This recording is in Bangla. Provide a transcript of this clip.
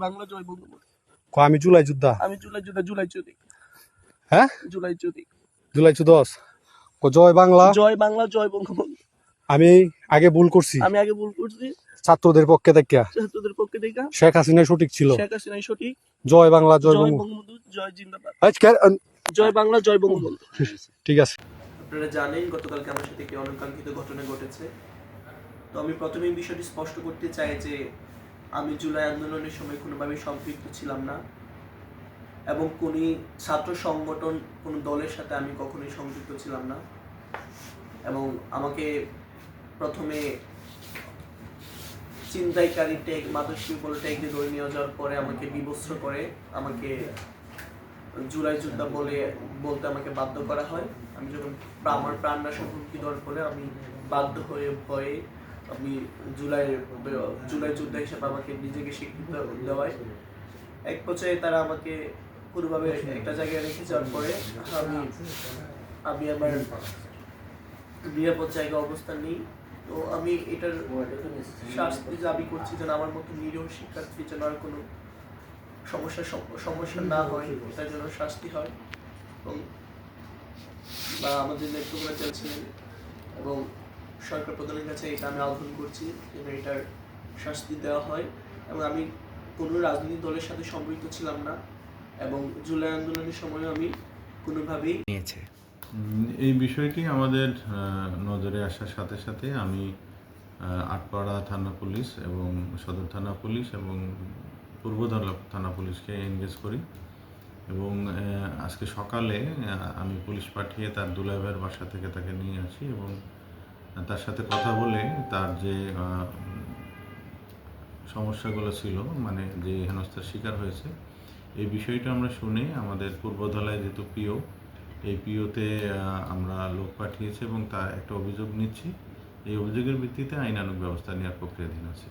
বাংলা জয় বঙ্গবন্ধু। আমি জুলাই যোদ্ধা। আমি জুলাই যোদ্ধা, জুলাই চৌধুরী। হ্যাঁ, জুলাই চৌধুরী। জুলাই 10 জয় বাংলা। জয় বাংলা, জয় বঙ্গবন্ধু। আমি আগে ভুল করছি, ছাত্রদের পক্ষে থেকে। শেখ হাসিনা সঠিক ছিল। শেখ হাসিনা সঠিক। জয় বাংলা, জয় জয় বঙ্গবন্ধু। বঙ্গবন্ধু, জয় জিন্দাবাদ। জয় বাংলা, জয় বঙ্গবন্ধু। ঠিক আছে। আপনারা জানেন গতকালকে আমার সাথে একটি অনাকাঙ্ক্ষিত ঘটনা ঘটেছে। তো আমি প্রথমেই বিষয়টি স্পষ্ট করতে চাই যে আমি জুলাই আন্দোলনের সময় কোনোভাবে সম্পৃক্ত ছিলাম না, এবং কোন ছাত্র সংগঠন, কোন দলের সাথে আমি কখনোই সম্পৃক্ত ছিলাম না। এবং আমাকে প্রথমে চিন্তাইকারী ট্যাগ, মাদকসেবী বলে ট্যাগ দিয়ে ধরে নিয়ে যাওয়ার পরে আমাকে বিবস্ত্র করে, আমাকে জুলাই যোদ্ধা বলতে আমাকে বাধ্য করা হয়। আমি যখন আমার প্রাণনাশের হুমকি দেওয়ার পরে আমি বাধ্য হয়ে ভয়ে আমি জুলাই যোদ্ধা হিসেবে আমাকে নিজেকে স্বীকৃতি দেওয়ায় এক পর্যায়ে তারা আমাকে কোনোভাবে একটা জায়গায় রেখে যাওয়ার পরে আমি আমার নিরাপদ জায়গায় অবস্থান নিই। তো আমি এটার শাস্তি দাবি করছি যেন আমার মতো নিরীহ শিক্ষার্থী যেন আর কোনো সমস্যা না হয়, এটার জন্য শাস্তি হয়। এবং বা আমাদের নেতৃত্বরা চাইছিলেন এবং সরকার প্রধানের কাছে এটা আমি আহ্বান করছি যেন এটার শাস্তি দেওয়া হয়। এবং আমি কোনো রাজনৈতিক দলের সাথে সম্পৃক্ত ছিলাম না, এবং জুলাই আন্দোলনের সময় আমি কোনোভাবেই নিয়েছে। এই বিষয়টি আমাদের নজরে আসার সাথে সাথে আমি আটপাড়া থানা পুলিশ এবং সদর থানা পুলিশ এবং পূর্ব থানা পুলিশকে এনগেজ করি, এবং আজকে সকালে আমি পুলিশ পাঠিয়ে তার দুলাই ভাইয়ের বাসা থেকে তাকে নিয়ে আসি এবং তার সাথে কথা বলে তার যে সমস্যাগুলো ছিল, মানে যে হেনস্থার শিকার হয়েছে, এই বিষয়টা আমরা শুনে আমাদের পূর্বধলায় যেহেতু পিও, এই পিওতে আমরা লোক পাঠিয়েছি এবং তার একটা অভিযোগ নিচ্ছি। এই অভিযোগের ভিত্তিতে আইনানুগ ব্যবস্থা নেওয়ার প্রক্রিয়াধীন আছে।